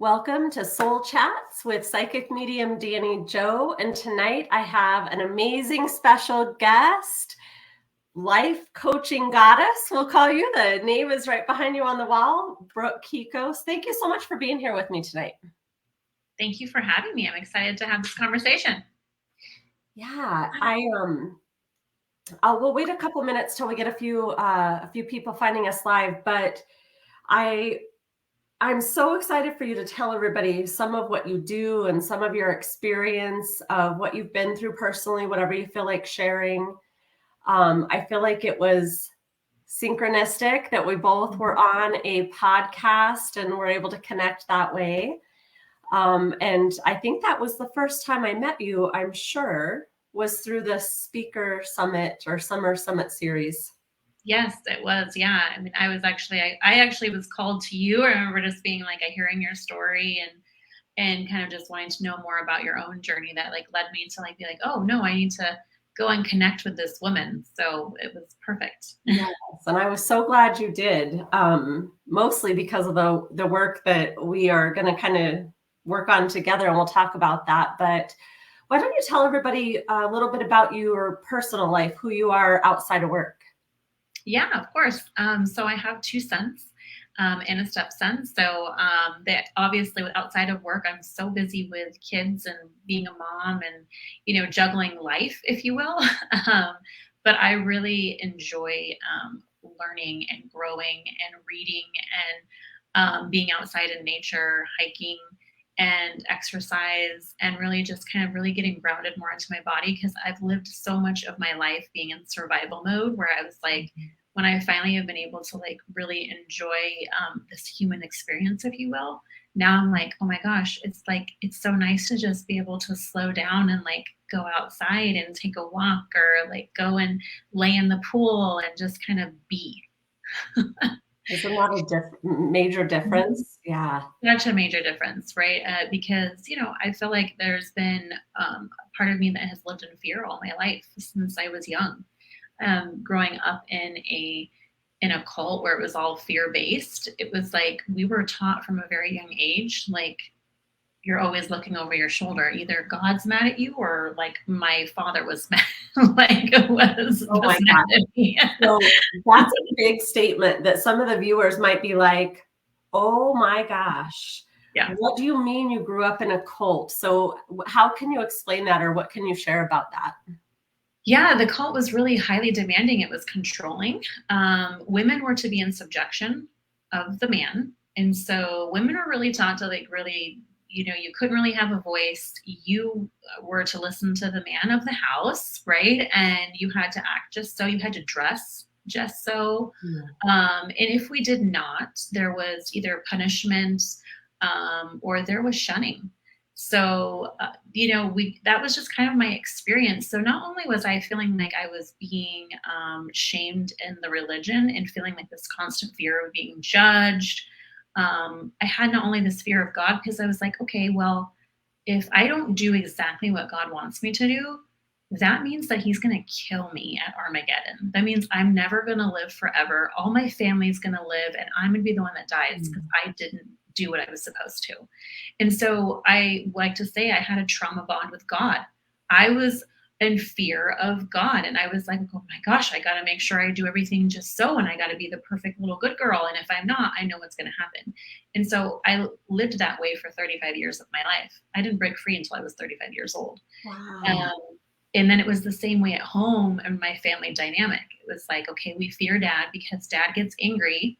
Welcome to Soul Chats with Psychic Medium Dani Joe. And tonight I have an amazing special guest, life coaching goddess, we'll call you. The name is right behind you on the wall, Brooke Kekos. Thank you so much for being here with me tonight. Thank you for having me. I'm excited to have this conversation. Yeah, we'll wait a couple minutes till we get a few people finding us live, but I'm so excited for you to tell everybody some of what you do and some of your experience of what you've been through personally, whatever you feel like sharing. I feel like it was synchronistic that we both were on a podcast and were able to connect that way. And I think that was the first time I met you, I'm sure, was through the Speaker Summit or Summer Summit series. Yes, it was. Yeah. I mean, I actually was called to you. I remember just being like, hearing your story and kind of just wanting to know more about your own journey that like led me to like be like, oh no, I need to go and connect with this woman. So it was perfect. Yes, and I was so glad you did, mostly because of the work that we are going to kind of work on together, and we'll talk about that. But why don't you tell everybody a little bit about your personal life, who you are outside of work? Yeah, of course. So I have two sons and a stepson. So that obviously outside of work, I'm so busy with kids and being a mom and, juggling life, if you will. But I really enjoy learning and growing and reading and being outside in nature, hiking and exercise and really just kind of really getting grounded more into my body because I've lived so much of my life being in survival mode where I was like, when I finally have been able to like really enjoy this human experience, if you will, now I'm like, oh my gosh, it's like, it's so nice to just be able to slow down and like go outside and take a walk or like go and lay in the pool and just kind of be. Isn't that a major difference? Yeah. Such a major difference, right? Because, I feel like there's been a part of me that has lived in fear all my life since I was young. Growing up in a cult where it was all fear-based, it was like we were taught from a very young age, like you're always looking over your shoulder. Either God's mad at you or like my father was mad, was mad at me. So that's a big statement that some of the viewers might be like, oh my gosh. Yeah. What do you mean you grew up in a cult? So how can you explain that, or what can you share about that? Yeah, the cult was really highly demanding. It was controlling. Women were to be in subjection of the man. And so women were really taught to like really, you couldn't really have a voice. You were to listen to the man of the house, right? And you had to act just so. You had to dress just so. And if we did not, there was either punishment or there was shunning. So, that was just kind of my experience. So not only was I feeling like I was being shamed in the religion and feeling like this constant fear of being judged, I had not only this fear of God because I was like, okay, well, if I don't do exactly what God wants me to do, that means that he's going to kill me at Armageddon. That means I'm never going to live forever. All my family's going to live and I'm going to be the one that dies because I didn't do what I was supposed to. And so I like to say I had a trauma bond with God. I was in fear of God. And I was like, oh my gosh, I got to make sure I do everything just so, and I got to be the perfect little good girl. And if I'm not, I know what's going to happen. And so I lived that way for 35 years of my life. I didn't break free until I was 35 years old. Wow. And then it was the same way at home and my family dynamic. It was like, okay, we fear dad because dad gets angry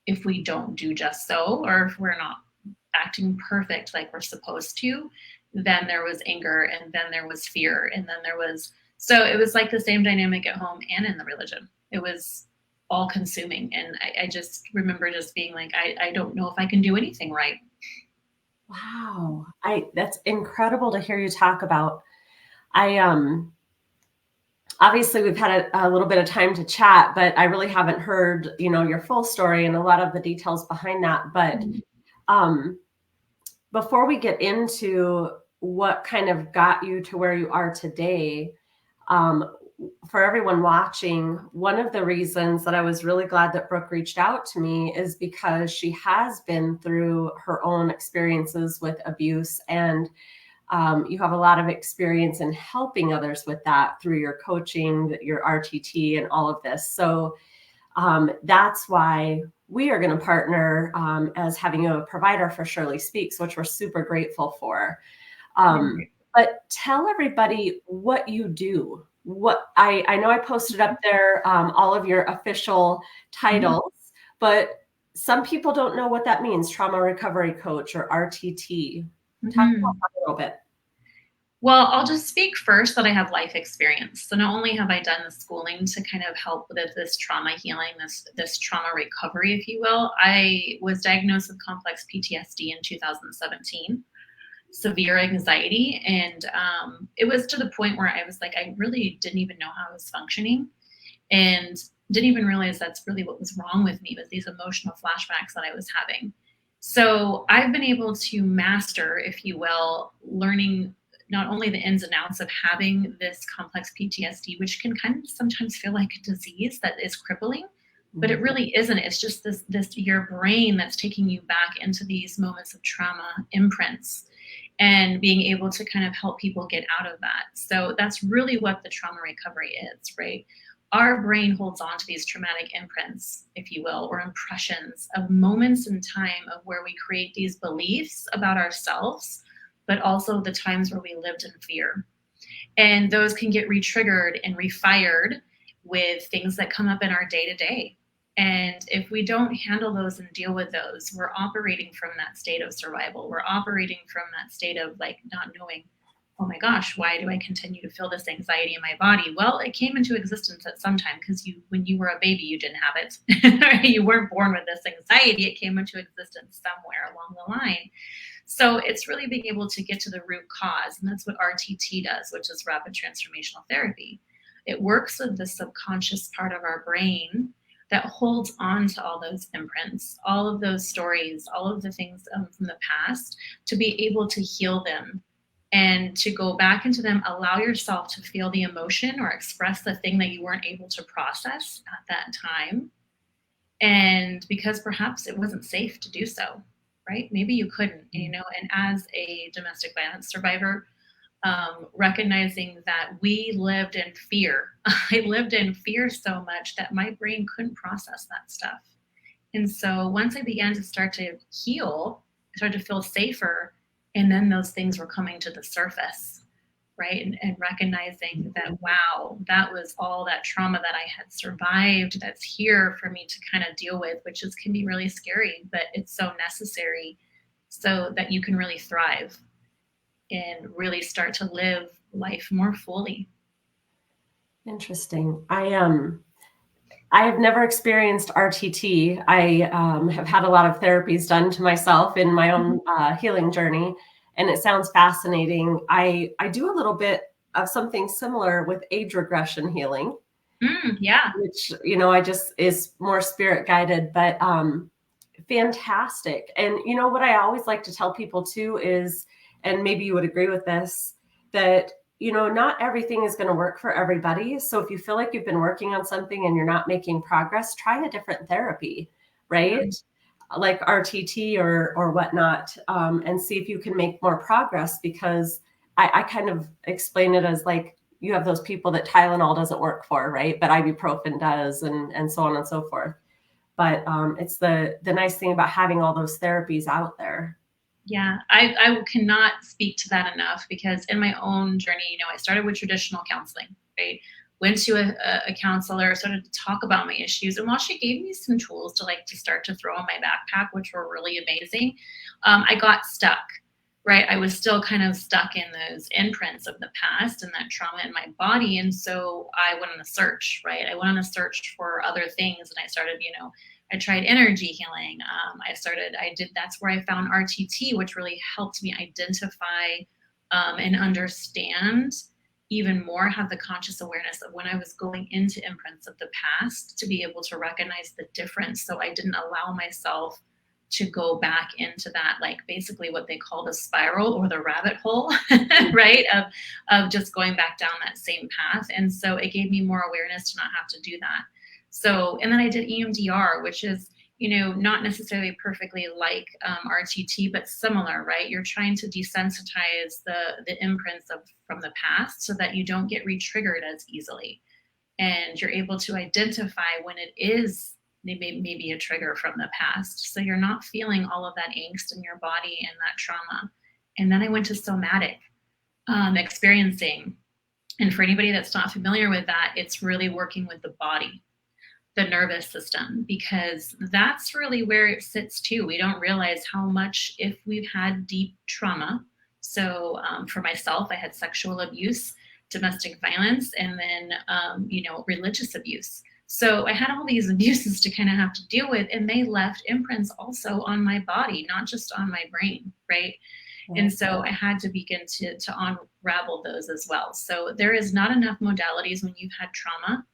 if we don't do just so, or if we're not acting perfect like we're supposed to. Then there was anger, and then there was fear, and then there was, so it was like the same dynamic at home and in the religion. It was all consuming. And I just remember just being like, I don't know if I can do anything right. Wow. That's incredible to hear you talk about. Obviously we've had a little bit of time to chat, but I really haven't heard, your full story and a lot of the details behind that. But before we get into what kind of got you to where you are today, for everyone watching, one of the reasons that I was really glad that Brooke reached out to me is because she has been through her own experiences with abuse, and you have a lot of experience in helping others with that through your coaching, your RTT, and all of this. So that's why we are going to partner as having a provider for Shirley Speaks, which we're super grateful for. But tell everybody what you do. What I know I posted up there all of your official titles, but some people don't know what that means. Trauma recovery coach or RTT. Talk about that a little bit. Well, I'll just speak first that I have life experience. So not only have I done the schooling to kind of help with this trauma healing, this trauma recovery, if you will, I was diagnosed with complex PTSD in 2017, severe anxiety. And it was to the point where I was like, I really didn't even know how I was functioning and didn't even realize that's really what was wrong with me, was these emotional flashbacks that I was having. So I've been able to master, if you will, learning not only the ins and outs of having this complex PTSD, which can kind of sometimes feel like a disease that is crippling, but it really isn't. It's just this your brain that's taking you back into these moments of trauma imprints and being able to kind of help people get out of that. So that's really what the trauma recovery is, right? Our brain holds on to these traumatic imprints, if you will, or impressions of moments in time of where we create these beliefs about ourselves, but also the times where we lived in fear. And those can get re-triggered and refired with things that come up in our day-to-day. And if we don't handle those and deal with those, we're operating from that state of survival. We're operating from that state of like not knowing, oh my gosh, why do I continue to feel this anxiety in my body? Well, it came into existence at some time because when you were a baby, you didn't have it. You weren't born with this anxiety. It came into existence somewhere along the line. So it's really being able to get to the root cause. And that's what RTT does, which is rapid transformational therapy. It works with the subconscious part of our brain that holds on to all those imprints, all of those stories, all of the things from the past, to be able to heal them and to go back into them, allow yourself to feel the emotion or express the thing that you weren't able to process at that time. And because perhaps it wasn't safe to do so, right? Maybe you couldn't, and as a domestic violence survivor, recognizing that we lived in fear. I lived in fear so much that my brain couldn't process that stuff. And so once I began to start to heal, I started to feel safer. And then those things were coming to the surface, right? And recognizing that, wow, that was all that trauma that I had survived that's here for me to kind of deal with, which can be really scary, but it's so necessary so that you can really thrive and really start to live life more fully. Interesting. I have never experienced RTT. I have had a lot of therapies done to myself in my own healing journey, and it sounds fascinating. I do a little bit of something similar with age regression healing. Yeah. Which, I just is more spirit guided, but fantastic. And what I always like to tell people too is, and maybe you would agree with this, that not everything is going to work for everybody. So if you feel like you've been working on something and you're not making progress, try a different therapy, right? Like RTT or whatnot, and see if you can make more progress, because I kind of explain it as like, you have those people that Tylenol doesn't work for, right? But ibuprofen does, and so on and so forth. But it's the nice thing about having all those therapies out there. Yeah, I cannot speak to that enough, because in my own journey, I started with traditional counseling, right? Went to a counselor, started to talk about my issues. And while she gave me some tools to start to throw in my backpack, which were really amazing, I got stuck, right? I was still kind of stuck in those imprints of the past and that trauma in my body. And so I went on a search, right? I went on a search for other things, and I started, I tried energy healing. That's where I found RTT, which really helped me identify and understand even more, have the conscious awareness of when I was going into imprints of the past, to be able to recognize the difference. So I didn't allow myself to go back into that, like basically what they call the spiral or the rabbit hole, right? Of just going back down that same path. And so it gave me more awareness to not have to do that. So, and then I did EMDR, which is, not necessarily perfectly like RTT, but similar, right? You're trying to desensitize the imprints from the past so that you don't get re-triggered as easily. And you're able to identify when it is maybe a trigger from the past. So you're not feeling all of that angst in your body and that trauma. And then I went to somatic experiencing. And for anybody that's not familiar with that, it's really working with the body, the nervous system, because that's really where it sits too. We don't realize how much, if we've had deep trauma. So for myself, I had sexual abuse, domestic violence, and then, religious abuse. So I had all these abuses to kind of have to deal with, and they left imprints also on my body, not just on my brain, right? And so I had to begin to unravel those as well. So there is not enough modalities when you've had trauma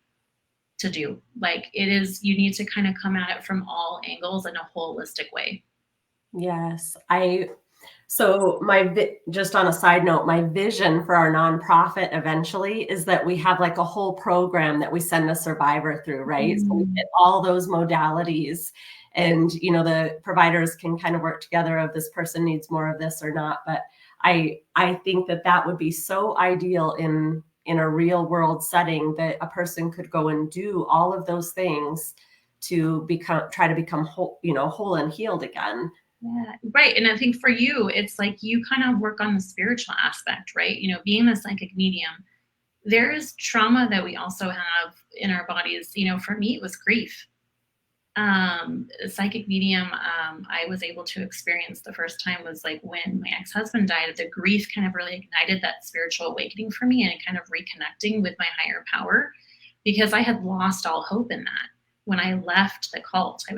to do. Like it is, you need to kind of come at it from all angles in a holistic way. Yes. So just on a side note, my vision for our nonprofit eventually is that we have like a whole program that we send a survivor through, right? So we get all those modalities, and the providers can kind of work together of this person needs more of this or not. But I think that would be so ideal in a real world setting, that a person could go and do all of those things to try to become whole, whole and healed again. Yeah, right. And I think for you, it's like you kind of work on the spiritual aspect, right? Being a psychic medium, there is trauma that we also have in our bodies. For me, it was grief. Psychic medium, I was able to experience the first time was like when my ex-husband died. The grief kind of really ignited that spiritual awakening for me and kind of reconnecting with my higher power, because I had lost all hope in that. When I left the cult, I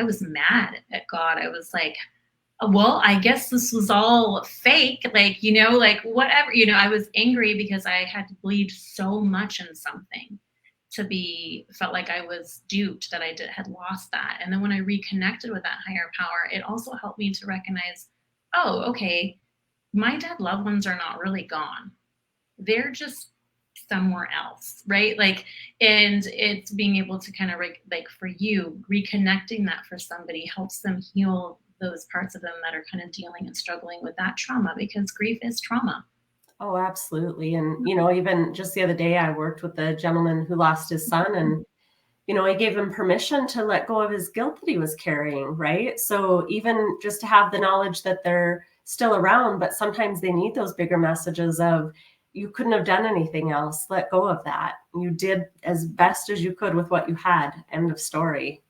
was mad at God. I was like, well, I guess this was all fake. Like, whatever, I was angry because I had to bleed so much in something felt like I was duped, that I had lost that. And then when I reconnected with that higher power, it also helped me to recognize, oh, okay, my dead loved ones are not really gone. They're just somewhere else, right? Like, and it's being able to kind of like for you, reconnecting that for somebody helps them heal those parts of them that are kind of dealing and struggling with that trauma, because grief is trauma. Oh, absolutely. And, even just the other day, I worked with a gentleman who lost his son, and, I gave him permission to let go of his guilt that he was carrying, right? So even just to have the knowledge that they're still around, but sometimes they need those bigger messages of, you couldn't have done anything else. Let go of that. You did as best as you could with what you had. End of story.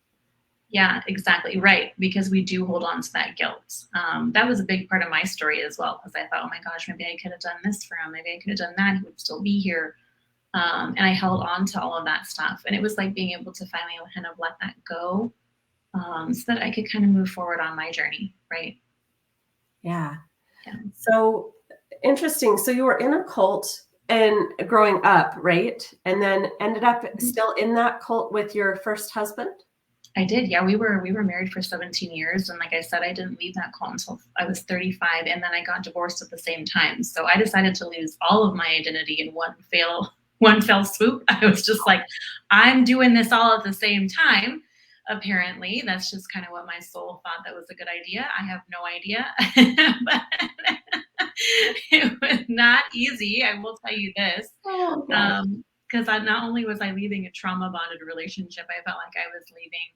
Yeah, exactly. Right. Because we do hold on to that guilt. That was a big part of my story as well, because I thought, oh my gosh, maybe I could have done this for him. Maybe I could have done that. He would still be here. And I held on to all of that stuff. And it was like being able to finally kind of let that go, so that I could kind of move forward on my journey. Right. Yeah. So interesting. So you were in a cult and growing up, right? And then ended up still in that cult with your first husband? I did. Yeah, we were married for 17 years. And like I said, I didn't leave that cult until I was 35. And then I got divorced at the same time. So I decided to lose all of my identity in one fell swoop. I was just like, I'm doing this all at the same time. Apparently, that's just kind of what my soul thought that was a good idea. I have no idea. But it was not easy. I will tell you this. Because not only was I leaving a trauma bonded relationship, I felt like I was leaving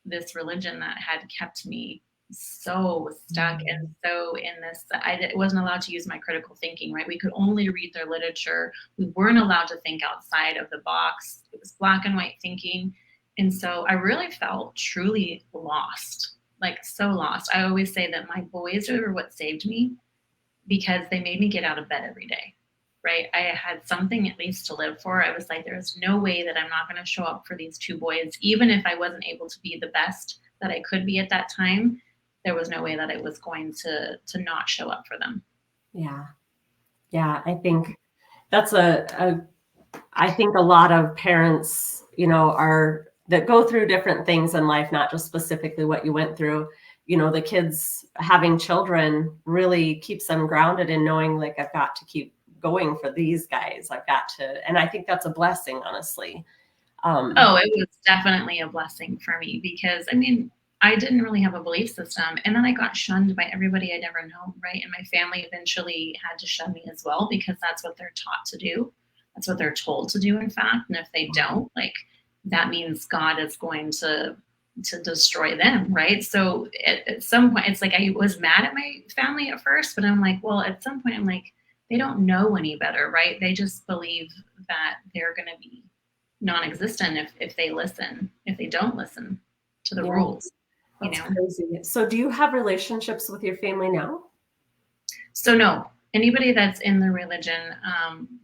this religion that had kept me so stuck and so in this. I wasn't allowed to use my critical thinking, right? We could only read their literature. We weren't allowed to think outside of the box. It was black and white thinking. And so I really felt truly lost, like so lost. I always say that my boys were what saved me, because they made me get out of bed every day. Right? I had something at least to live for. I was like, there's no way that I'm not going to show up for these two boys. Even if I wasn't able to be the best that I could be at that time, there was no way that I was going to not show up for them. Yeah. Yeah. I think that's I think a lot of parents, that go through different things in life, not just specifically what you went through, the kids having children really keeps them grounded in knowing, like, I've got to keep going for these guys. I've got to, and I think that's a blessing, honestly. Oh, it was definitely a blessing for me because, I mean, I didn't really have a belief system. And then I got shunned by everybody I'd ever known, right? And my family eventually had to shun me as well because that's what they're taught to do. That's what they're told to do, in fact. And if they don't, like, that means God is going to destroy them, right? So at some point, it's like I was mad at my family at first, but I'm like, well, at some point, I'm like, they don't know any better, right? They just believe that they're going to be non-existent if they listen, if they don't listen to the rules, That's crazy. So do you have relationships with your family now? So no, anybody that's in the religion,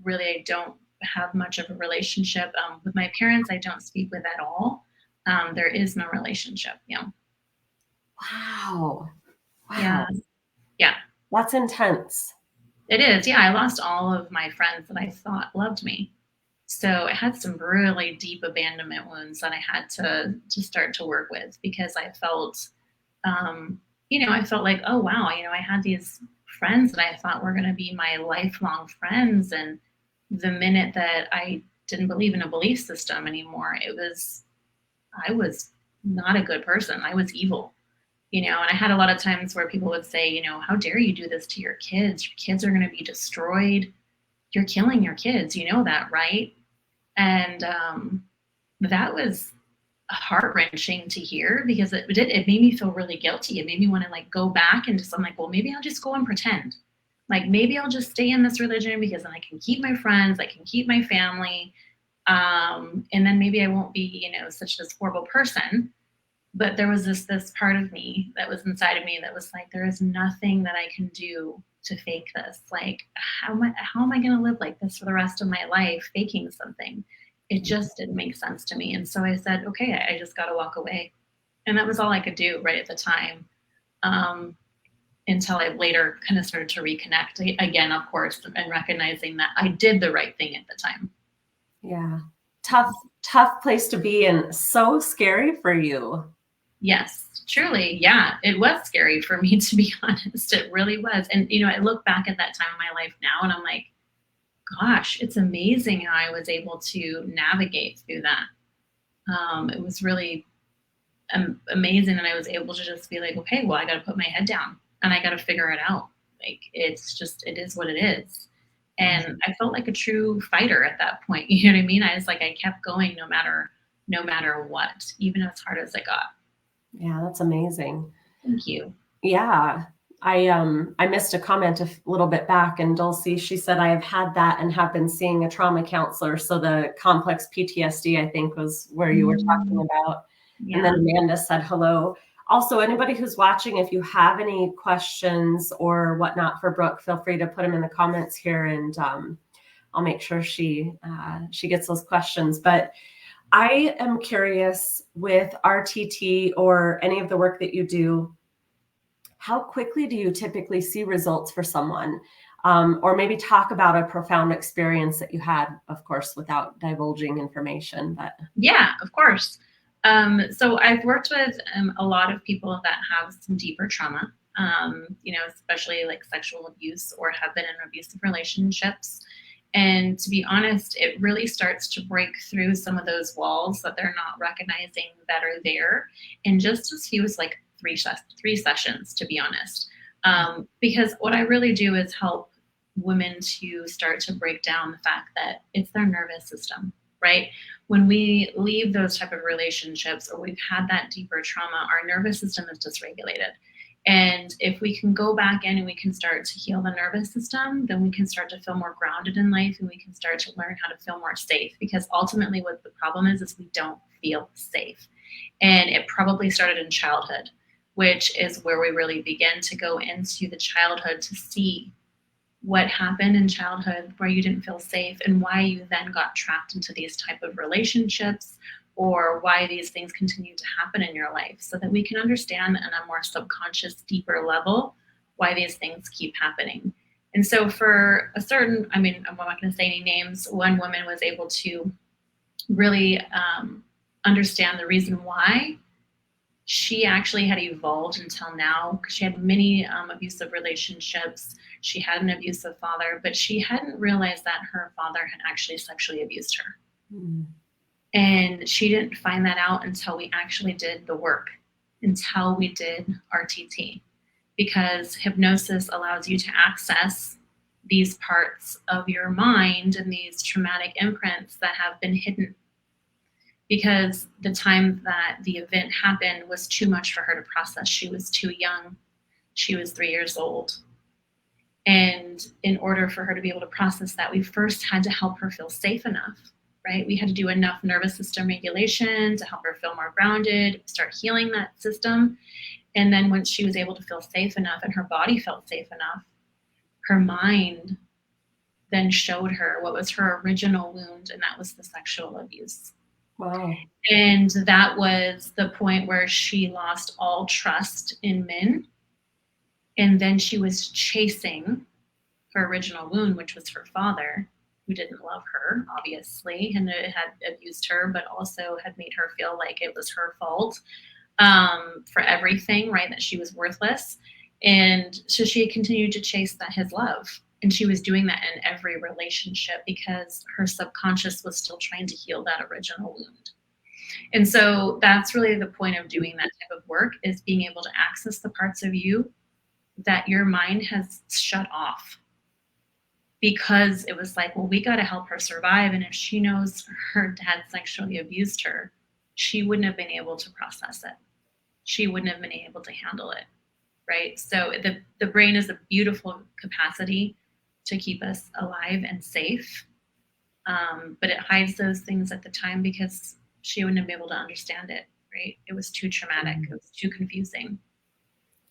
really, I don't have much of a relationship. With my parents, I don't speak with at all. There is no relationship. Yeah. Wow. Yeah. Yeah. That's intense. It is. Yeah. I lost all of my friends that I thought loved me. So I had some really deep abandonment wounds that I had to start to work with because I felt, I felt like, oh, wow, I had these friends that I thought were going to be my lifelong friends. And the minute that I didn't believe in a belief system anymore, I was not a good person. I was evil, and I had a lot of times where people would say, how dare you do this to your kids? Your kids are going to be destroyed. You're killing your kids. You know that, right? And that was heart-wrenching to hear because it made me feel really guilty. It made me want to like go back and I'm like, well, maybe I'll just go and pretend. Like maybe I'll just stay in this religion because then I can keep my friends, I can keep my family. And then maybe I won't be, such this horrible person. But there was this part of me that was inside of me that was like, there is nothing that I can do to fake this. Like, how am I going to live like this for the rest of my life, faking something? It just didn't make sense to me. And so I said, okay, I just got to walk away. And that was all I could do right at the time, until I later kind of started to reconnect again, of course, and recognizing that I did the right thing at the time. Yeah. Tough place to be and so scary for you. Yes, truly. Yeah, it was scary for me, to be honest. It really was. And, I look back at that time in my life now and I'm like, gosh, it's amazing how I was able to navigate through that. It was really amazing that I was able to just be like, okay, well, I got to put my head down and I got to figure it out. Like, it is what it is. And I felt like a true fighter at that point. You know what I mean? I kept going no matter what, even as hard as I got. Yeah, that's amazing. Thank you. Yeah. I missed a comment a little bit back, and Dulcie, she said, I have had that and have been seeing a trauma counselor. So the complex PTSD, I think, was where you were talking about. Yeah. And then Amanda said hello. Also, anybody who's watching, if you have any questions or whatnot for Brooke, feel free to put them in the comments here, and I'll make sure she gets those questions. But I am curious with RTT or any of the work that you do, how quickly do you typically see results for someone? Or maybe talk about a profound experience that you had, of course, without divulging information. But yeah, of course. So I've worked with a lot of people that have some deeper trauma, especially like sexual abuse or have been in abusive relationships. And to be honest, it really starts to break through some of those walls that they're not recognizing that are there in just as few as like three sessions, to be honest. Because what I really do is help women to start to break down the fact that it's their nervous system, right? When we leave those type of relationships or we've had that deeper trauma, our nervous system is dysregulated. And if we can go back in and we can start to heal the nervous system, then we can start to feel more grounded in life and we can start to learn how to feel more safe. Because ultimately what the problem is we don't feel safe. And it probably started in childhood, which is where we really begin to go into the childhood to see what happened in childhood where you didn't feel safe and why you then got trapped into these type of relationships, or why these things continue to happen in your life, so that we can understand on a more subconscious, deeper level why these things keep happening. And so for a certain, I'm not going to say any names, one woman was able to really understand the reason why she actually had evolved until now because she had many abusive relationships. She had an abusive father, but she hadn't realized that her father had actually sexually abused her. Mm. And she didn't find that out until we actually did the work, until we did RTT, because hypnosis allows you to access these parts of your mind and these traumatic imprints that have been hidden, because the time that the event happened was too much for her to process. She was too young. She was 3 years old. And in order for her to be able to process that, we first had to help her feel safe enough, right? We had to do enough nervous system regulation to help her feel more grounded, start healing that system. And then once she was able to feel safe enough and her body felt safe enough, her mind then showed her what was her original wound, and that was the sexual abuse. Wow. And that was the point where she lost all trust in men. And then she was chasing her original wound, which was her father, who didn't love her, obviously, and had abused her, but also had made her feel like it was her fault for everything, right? That she was worthless. And so she continued to chase his love. And she was doing that in every relationship because her subconscious was still trying to heal that original wound. And so that's really the point of doing that type of work, is being able to access the parts of you that your mind has shut off, because it was like, well, we got to help her survive. And if she knows her dad sexually abused her, she wouldn't have been able to process it. She wouldn't have been able to handle it, right? So the brain is a beautiful capacity to keep us alive and safe, but it hides those things at the time because she wouldn't have been able to understand it, right? It was too traumatic. It was too confusing.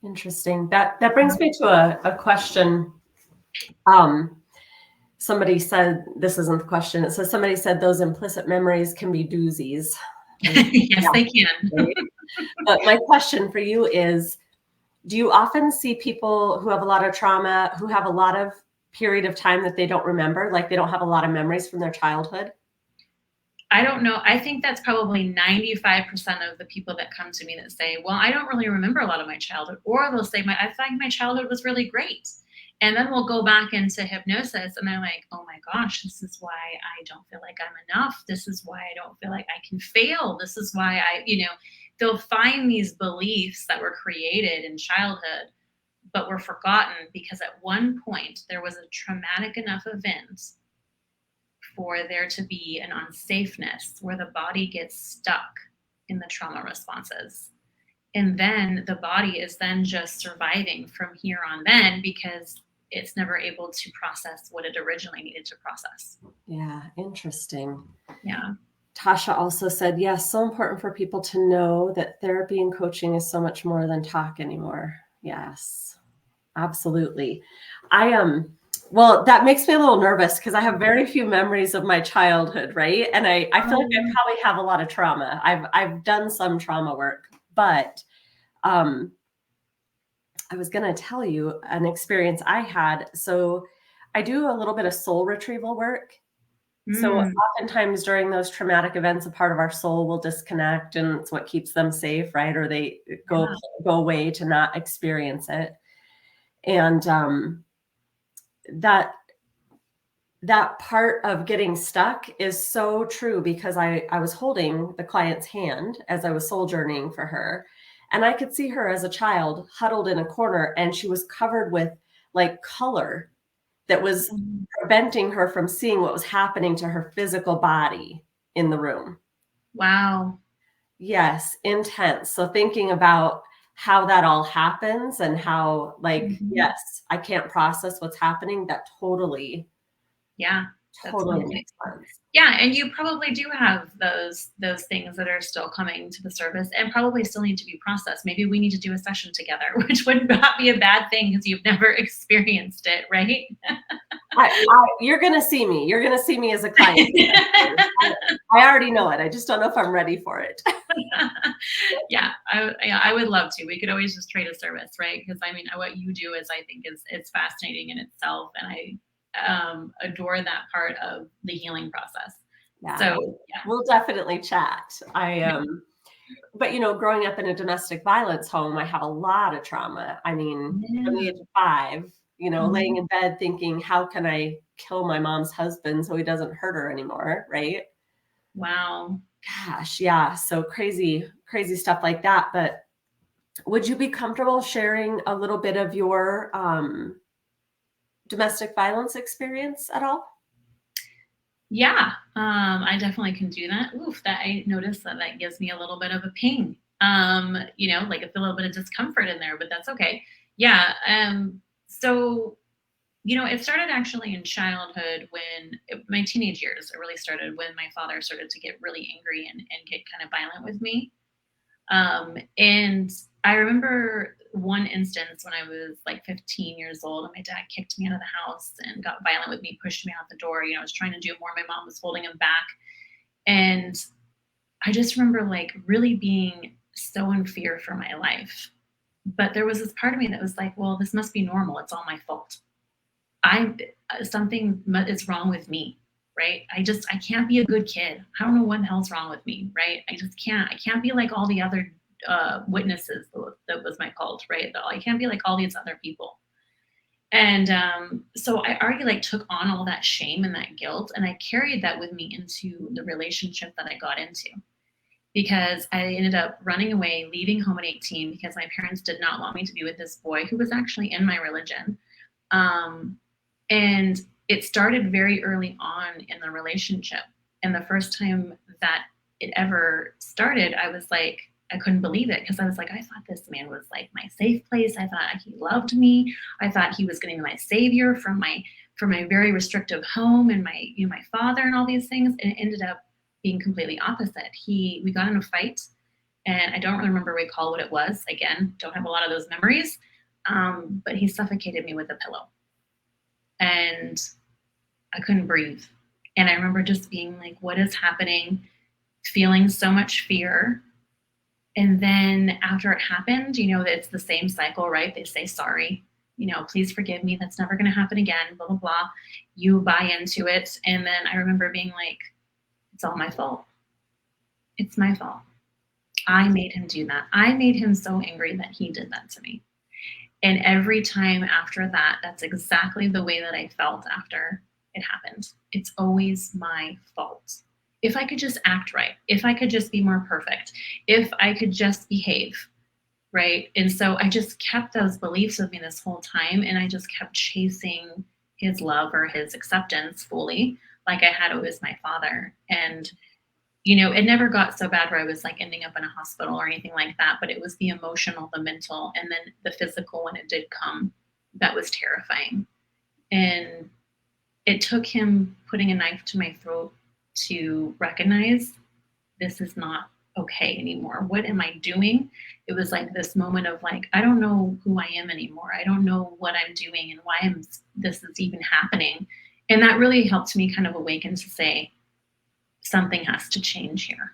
Interesting. That brings me to a question. Somebody said, this isn't the question. It says, somebody said those implicit memories can be doozies. Yes, they can. But my question for you is, do you often see people who have a lot of trauma, who have a lot of period of time that they don't remember, like they don't have a lot of memories from their childhood? I don't know. I think that's probably 95% of the people that come to me that say, well, I don't really remember a lot of my childhood. Or they'll say, I think my childhood was really great. And then we'll go back into hypnosis and they're like, oh my gosh, this is why I don't feel like I'm enough. This is why I don't feel like I can fail. This is why they'll find these beliefs that were created in childhood, but were forgotten because at one point there was a traumatic enough event for there to be an unsafeness where the body gets stuck in the trauma responses. And then the body is then just surviving from here on then because it's never able to process what it originally needed to process. Yeah, interesting. Yeah. Tasha also said, yes, so important for people to know that therapy and coaching is so much more than talk anymore. Yes, absolutely. Well, that makes me a little nervous because I have very few memories of my childhood, right? And I feel like I probably have a lot of trauma. I've done some trauma work, but I was going to tell you an experience I had. So I do a little bit of soul retrieval work. So oftentimes during those traumatic events, a part of our soul will disconnect, and it's what keeps them safe, right? Or they go away to not experience it. And that part of getting stuck is so true, because I was holding the client's hand as I was soul journeying for her. And I could see her as a child huddled in a corner, and she was covered with like color that was preventing her from seeing what was happening to her physical body in the room. Wow. Yes, intense. So thinking about how that all happens and how, like, yes, I can't process what's happening, that totally makes sense. Yeah, and you probably do have those things that are still coming to the surface and probably still need to be processed. Maybe we need to do a session together, which would not be a bad thing because you've never experienced it, right? You're going to see me. You're going to see me as a client. I already know it. I just don't know if I'm ready for it. Yeah, I would love to. We could always just trade a service, right? Because I mean, what you do is, I think, it's fascinating in itself, and I adore that part of the healing process. Yeah. So we'll definitely chat. but, growing up in a domestic violence home, I have a lot of trauma. I mean, from the Yeah. age of 5, laying Mhm. in bed thinking, how can I kill my mom's husband so he doesn't hurt her anymore, right? Wow. Gosh, yeah. So crazy, crazy stuff like that. But would you be comfortable sharing a little bit of your domestic violence experience at all? Yeah, I definitely can do that. Oof, that I noticed that gives me a little bit of a ping. Like I feel a little bit of discomfort in there, but that's okay. Yeah. So it started actually in childhood my teenage years. It really started when my father started to get really angry and get kind of violent with me. And I remember one instance when I was like 15 years old, and my dad kicked me out of the house and got violent with me, pushed me out the door. I was trying to do more. My mom was holding him back. And I just remember like really being so in fear for my life. But there was this part of me that was like, well, this must be normal. It's all my fault. Something is wrong with me, right? I can't be a good kid. I don't know what the hell's wrong with me, right? I just can't. I can't be like all the other witnesses. That was my cult, right? I can't be like all these other people. And so I already like took on all that shame and that guilt, and I carried that with me into the relationship that I got into. Because I ended up running away, leaving home at 18 because my parents did not want me to be with this boy who was actually in my religion. Um, and it started very early on in the relationship. And the first time that it ever started, I was like, I couldn't believe it because I was like, I thought this man was like my safe place. I thought he loved me. I thought he was going to be my savior from my very restrictive home and my father and all these things. And it ended up being completely opposite. We got in a fight, and I don't really recall what it was. Again, don't have a lot of those memories. But he suffocated me with a pillow. And I couldn't breathe. And I remember just being like, what is happening? Feeling so much fear. And then after it happened, it's the same cycle, right? They say, sorry, please forgive me. That's never going to happen again, blah, blah, blah. You buy into it. And then I remember being like, it's all my fault. It's my fault. I made him do that. I made him so angry that he did that to me. And every time after that, that's exactly the way that I felt after it happened. It's always my fault. If I could just act right, if I could just be more perfect, if I could just behave, right? And so I just kept those beliefs with me this whole time, and I just kept chasing his love or his acceptance fully, like I had with my father. And it never got so bad where I was like ending up in a hospital or anything like that, but it was the emotional, the mental, and then the physical when it did come that was terrifying. And it took him putting a knife to my throat to recognize this is not okay anymore. What am I doing? It was like this moment of like, I don't know who I am anymore. I don't know what I'm doing and why this is even happening. And that really helped me kind of awaken to say, something has to change here.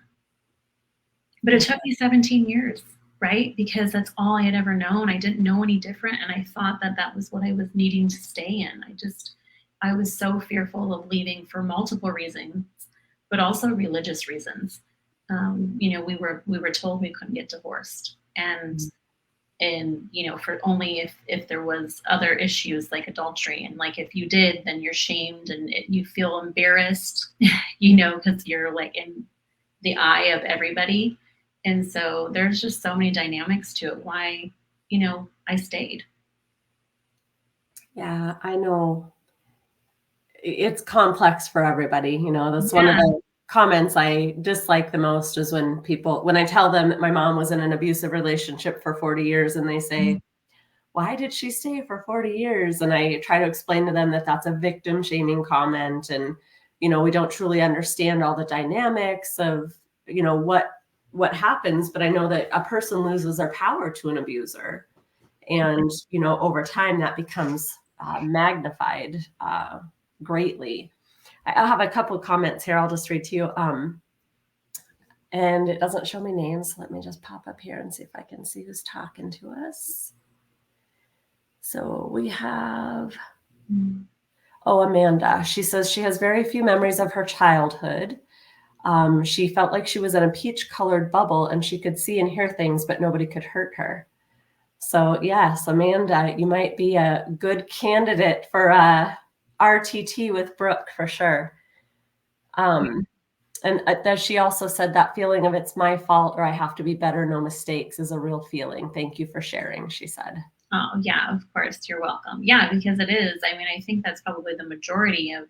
But it took me 17 years, right? Because that's all I had ever known. I didn't know any different. And I thought that was what I was needing to stay in. I was so fearful of leaving for multiple reasons, but also religious reasons. We were told we couldn't get divorced. And for only if there was other issues like adultery, and like if you did, then you're shamed and you feel embarrassed, because you're like in the eye of everybody. And so there's just so many dynamics to it why I stayed. Yeah, I know. It's complex for everybody. That's one of Yeah. the comments I dislike the most is when I tell them that my mom was in an abusive relationship for 40 years and they say, why did she stay for 40 years? And I try to explain to them that that's a victim shaming comment. And, we don't truly understand all the dynamics of, what happens. But I know that a person loses their power to an abuser. And, over time that becomes magnified greatly. I'll have a couple of comments here. I'll just read to you. And it doesn't show me names. Let me just pop up here and see if I can see who's talking to us. So we have, Amanda. She says she has very few memories of her childhood. She felt like she was in a peach-colored bubble and she could see and hear things, but nobody could hurt her. So yes, Amanda, you might be a good candidate for RTT with Brooke for sure. And then she also said that feeling of it's my fault or I have to be better, no mistakes is a real feeling. Thank you for sharing, she said. Oh, yeah, of course. You're welcome. Yeah, because it is. I mean, I think that's probably the majority of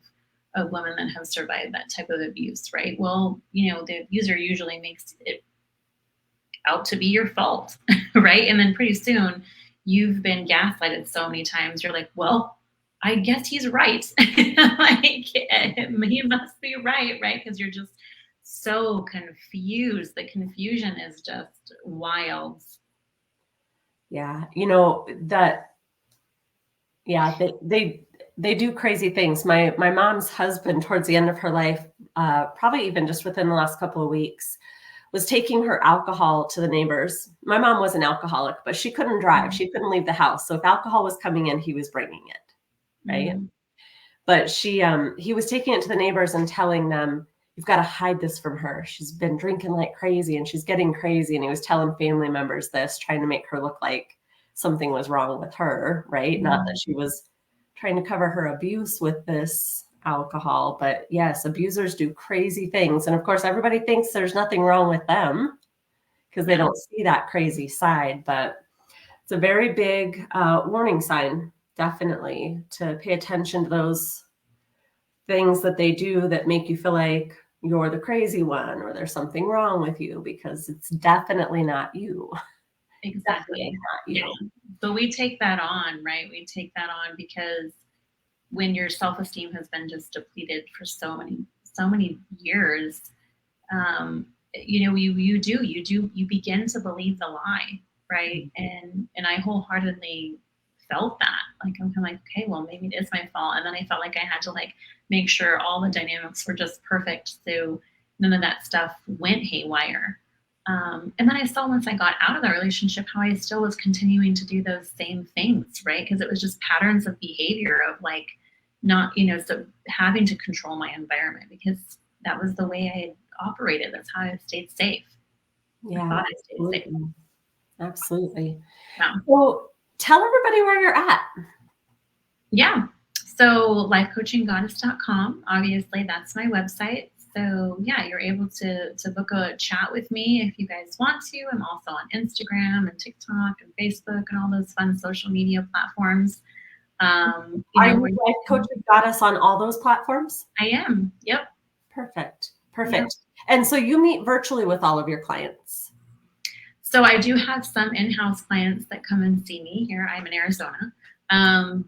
women that have survived that type of abuse, right? Well, the abuser usually makes it out to be your fault, right? And then pretty soon you've been gaslighted so many times, you're like, well, I guess he's right. Like, he must be right? Because you're just so confused. The confusion is just wild. Yeah, they do crazy things. My mom's husband, towards the end of her life, probably even just within the last couple of weeks, was taking her alcohol to the neighbors. My mom was an alcoholic, but she couldn't drive. She couldn't leave the house. So if alcohol was coming in, he was bringing it, right? But he was taking it to the neighbors and telling them, you've got to hide this from her. She's been drinking like crazy and she's getting crazy. And he was telling family members this, trying to make her look like something was wrong with her, right? Not that she was trying to cover her abuse with this alcohol. But yes, abusers do crazy things. And of course, everybody thinks there's nothing wrong with them because they don't see that crazy side. But it's a very big warning sign, definitely, to pay attention to those things that they do that make you feel like you're the crazy one or there's something wrong with you, because it's definitely not you. Exactly. Not you. Yeah. But we take that on, right? We take that on because when your self-esteem has been just depleted for so many years, you begin to believe the lie, right? And I wholeheartedly felt that. Like, I'm kind of like, okay, well, maybe it is my fault. And then I felt like I had to make sure all the dynamics were just perfect, so none of that stuff went haywire. And then I saw, once I got out of the relationship, how I still was continuing to do those same things, right? Because it was just patterns of behavior of not, so having to control my environment because that was the way I had operated. That's how I stayed safe. Yeah, I thought I stayed safe. Absolutely. Yeah. Well, tell everybody where you're at. Yeah. So lifecoachinggoddess.com, obviously that's my website. So yeah, you're able to book a chat with me if you guys want to. I'm also on Instagram and TikTok and Facebook and all those fun social media platforms. Are you Life Coaching Goddess on all those platforms? I am. Yep. Perfect. Yep. And so you meet virtually with all of your clients? So I do have some in-house clients that come and see me here. I'm in Arizona.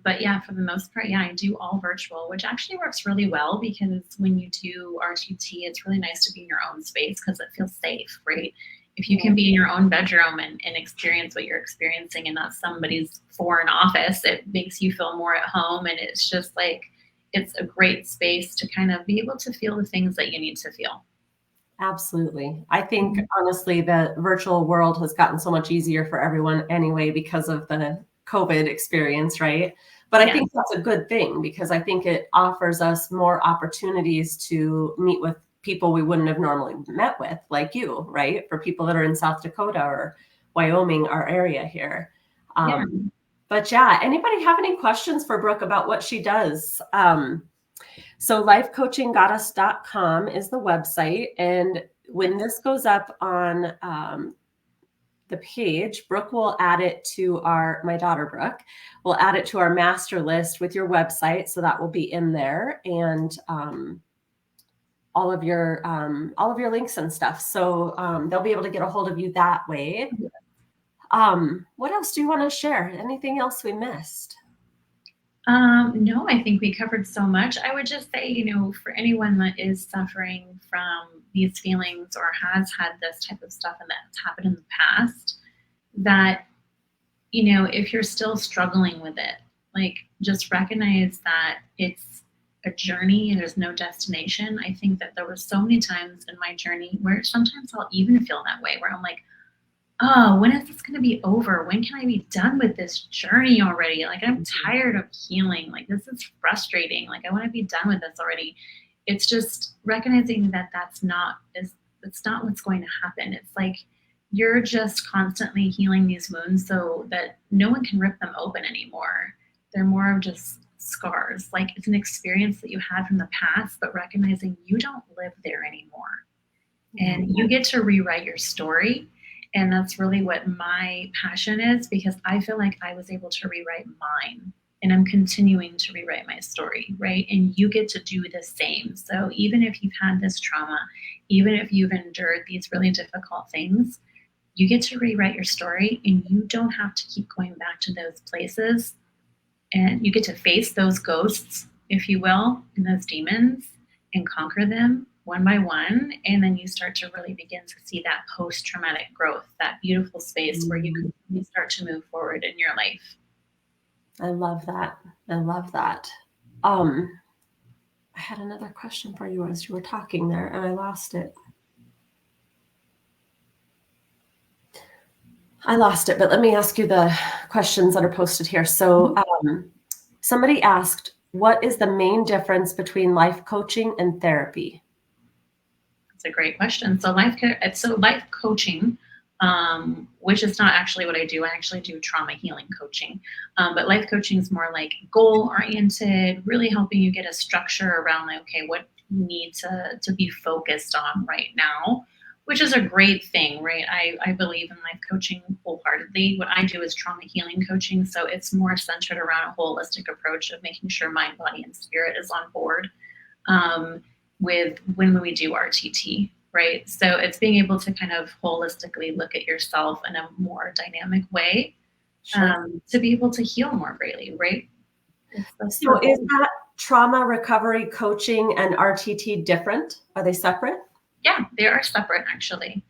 But yeah, for the most part, yeah, I do all virtual, which actually works really well because when you do RTT, it's really nice to be in your own space because it feels safe, right? If you can be in your own bedroom and experience what you're experiencing and not somebody's foreign office, it makes you feel more at home. And it's just it's a great space to kind of be able to feel the things that you need to feel. Absolutely. I think honestly, the virtual world has gotten so much easier for everyone anyway because of the COVID experience, right? But I think that's a good thing because I think it offers us more opportunities to meet with people we wouldn't have normally met with, like you, right? For people that are in South Dakota or Wyoming, our area here. But yeah, anybody have any questions for Brooke about what she does? So lifecoachinggoddess.com is the website. And when this goes up on the page, Brooke will add it to my daughter Brooke will add it to our master list with your website. So that will be in there, and all of your links and stuff. So they'll be able to get a hold of you that way. What else do you want to share? Anything else we missed? No, I think we covered so much. I would just say, for anyone that is suffering from these feelings or has had this type of stuff and that's happened in the past, that, if you're still struggling with it, just recognize that it's a journey and there's no destination. I think that there were so many times in my journey where sometimes I'll even feel that way, where I'm like, oh, when is this going to be over? When can I be done with this journey already? I'm tired of healing. This is frustrating. I want to be done with this already. it's just recognizing that it's not what's going to happen. It's like you're just constantly healing these wounds so that no one can rip them open anymore. They're more of just scars. Like it's an experience that you had from the past, but recognizing you don't live there anymore. And you get to rewrite your story. And that's really what my passion is, because I feel like I was able to rewrite mine, and I'm continuing to rewrite my story, right? And you get to do the same. So even if you've had this trauma, even if you've endured these really difficult things, you get to rewrite your story, and you don't have to keep going back to those places. And you get to face those ghosts, if you will, and those demons, and conquer them one by one. And then you start to really begin to see that post-traumatic growth, that beautiful space where you can start to move forward in your life. I love that. I love that. I had another question for you as you were talking there, and I lost it. But let me ask you the questions that are posted here. So somebody asked, what is the main difference between life coaching and therapy? That's a great question. So life coaching, which is not actually what I do. I actually do trauma healing coaching. But life coaching is more like goal oriented, really helping you get a structure around like, okay, what you need to be focused on right now, which is a great thing, right? I believe in life coaching wholeheartedly. What I do is trauma healing coaching. So it's more centered around a holistic approach of making sure mind, body, and spirit is on board with when we do RTT, right? So it's being able to kind of holistically look at yourself in a more dynamic way to be able to heal more freely, right? So is that trauma recovery coaching and RTT different? Are they separate? Yeah, they are separate actually.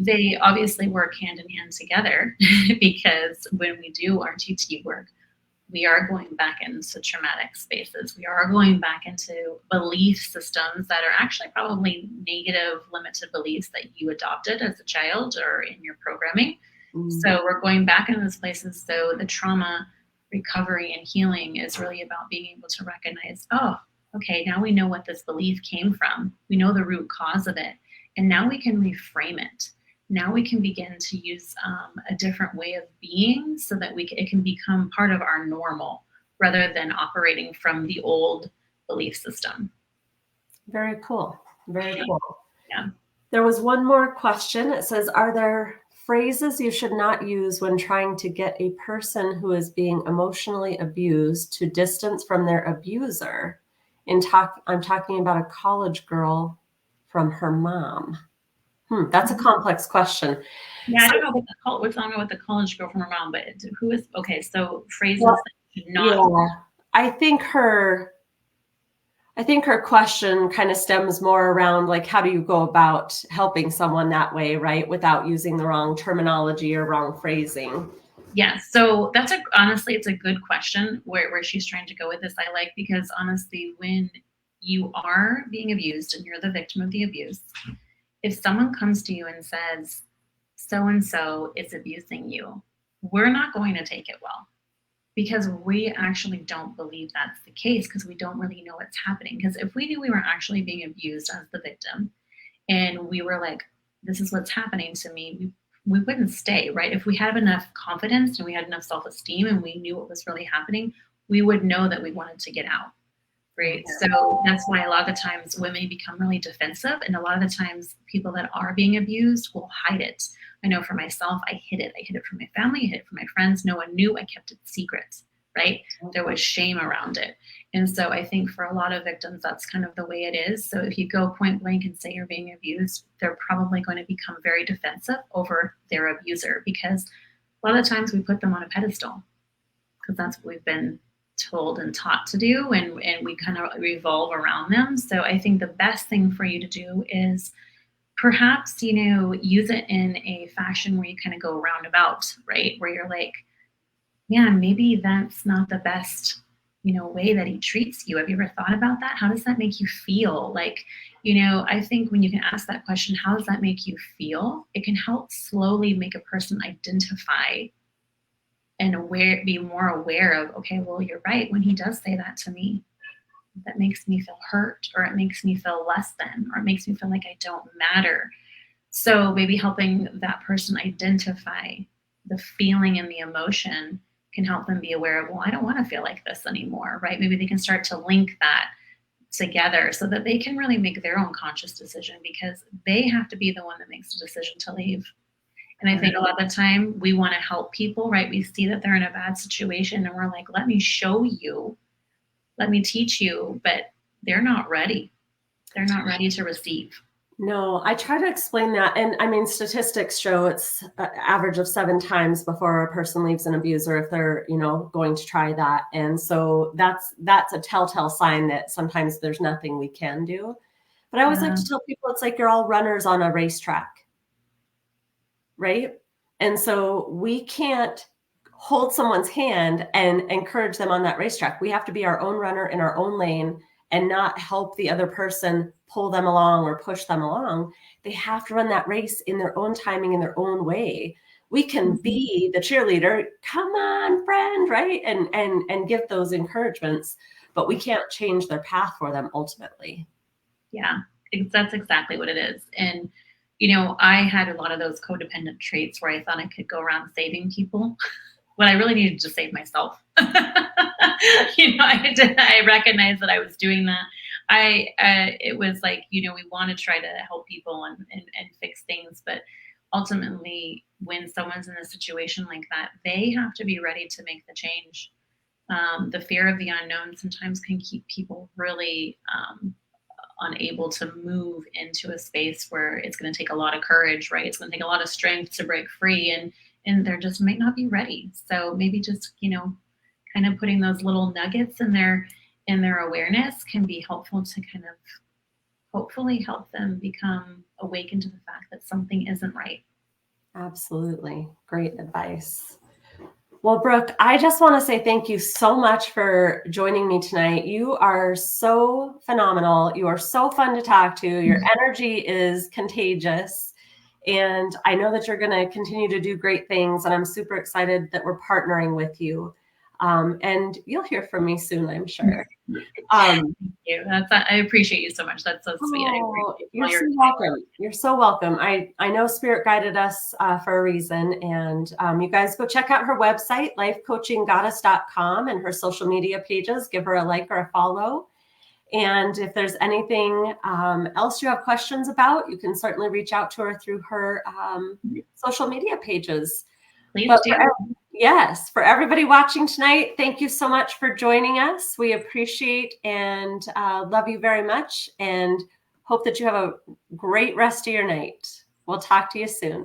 They obviously work hand in hand together because when we do RTT work, we are going back into traumatic spaces. We are going back into belief systems that are actually probably negative, limited beliefs that you adopted as a child or in your programming. So we're going back into those places. So the trauma recovery and healing is really about being able to recognize, oh, okay, now we know what this belief came from. We know the root cause of it. And now we can reframe it. Now we can begin to use a different way of being so that it can become part of our normal rather than operating from the old belief system. Very cool. Very cool. Yeah. There was one more question. It says, are there phrases you should not use when trying to get a person who is being emotionally abused to distance from their abuser? I'm talking about a college girl from her mom. That's a complex question. Yeah, I don't know what the college girl from her mom, but who is okay? So phrases that should not. Yeah, I think her question kind of stems more around like, how do you go about helping someone that way, right? Without using the wrong terminology or wrong phrasing. Yeah, so honestly, it's a good question where she's trying to go with this. I like, because honestly, when you are being abused and you're the victim of the abuse, if someone comes to you and says, so-and-so is abusing you, we're not going to take it well, because we actually don't believe that's the case, because we don't really know what's happening. Because if we knew we were actually being abused as the victim and we were like, this is what's happening to me, we wouldn't stay, right? If we had enough confidence and we had enough self-esteem and we knew what was really happening, we would know that we wanted to get out. Right. So that's why a lot of the times women become really defensive. And a lot of the times people that are being abused will hide it. I know for myself, I hid it. I hid it from my family. I hid it from my friends. No one knew. I kept it secret. Right. There was shame around it. And so I think for a lot of victims, that's kind of the way it is. So if you go point blank and say you're being abused, they're probably going to become very defensive over their abuser, because a lot of times we put them on a pedestal because that's what we've been told and taught to do, and we kind of revolve around them. So I think the best thing for you to do is perhaps, use it in a fashion where you kind of go roundabout, right? Where you're like, man, maybe that's not the best, way that he treats you. Have you ever thought about that? How does that make you feel? Like, I think when you can ask that question, how does that make you feel? It can help slowly make a person identify and be more aware of, okay, well, you're right when he does say that to me. that makes me feel hurt, or it makes me feel less than, or it makes me feel like I don't matter. So maybe helping that person identify the feeling and the emotion can help them be aware of, well, I don't want to feel like this anymore, right? Maybe they can start to link that together so that they can really make their own conscious decision, because they have to be the one that makes the decision to leave. And I think a lot of the time we want to help people, right? We see that they're in a bad situation and we're like, let me show you, let me teach you, but they're not ready. They're not ready to receive. No, I try to explain that. And I mean, statistics show it's an average of 7 times before a person leaves an abuser if they're, going to try that. And so that's a telltale sign that sometimes there's nothing we can do. But I always like to tell people it's like you're all runners on a racetrack, right? And so we can't hold someone's hand and encourage them on that racetrack. We have to be our own runner in our own lane and not help the other person pull them along or push them along. They have to run that race in their own timing, in their own way. We can be the cheerleader, come on, friend, right? And give those encouragements, but we can't change their path for them ultimately. Yeah, that's exactly what it is. And, I had a lot of those codependent traits where I thought I could go around saving people when I really needed to save myself. I recognized that I was doing that. It was like, we want to try to help people and fix things, but ultimately when someone's in a situation like that, they have to be ready to make the change. The fear of the unknown sometimes can keep people really unable to move into a space where it's going to take a lot of courage, right? It's going to take a lot of strength to break free, and they're just might not be ready. So maybe just, kind of putting those little nuggets in their awareness can be helpful to kind of hopefully help them become awakened to the fact that something isn't right. Absolutely. Great advice. Well, Brooke, I just want to say thank you so much for joining me tonight. You are so phenomenal. You are so fun to talk to. Your energy is contagious. And I know that you're going to continue to do great things. And I'm super excited that we're partnering with you. And you'll hear from me soon, I'm sure. Thank you. I appreciate you so much. That's so sweet. You're so welcome. You're so welcome. I know Spirit guided us for a reason. And you guys go check out her website, lifecoachinggoddess.com, and her social media pages. Give her a like or a follow. And if there's anything else you have questions about, you can certainly reach out to her through her social media pages. Please do. Yes, for everybody watching tonight, thank you so much for joining us. We appreciate and love you very much, and hope that you have a great rest of your night. We'll talk to you soon.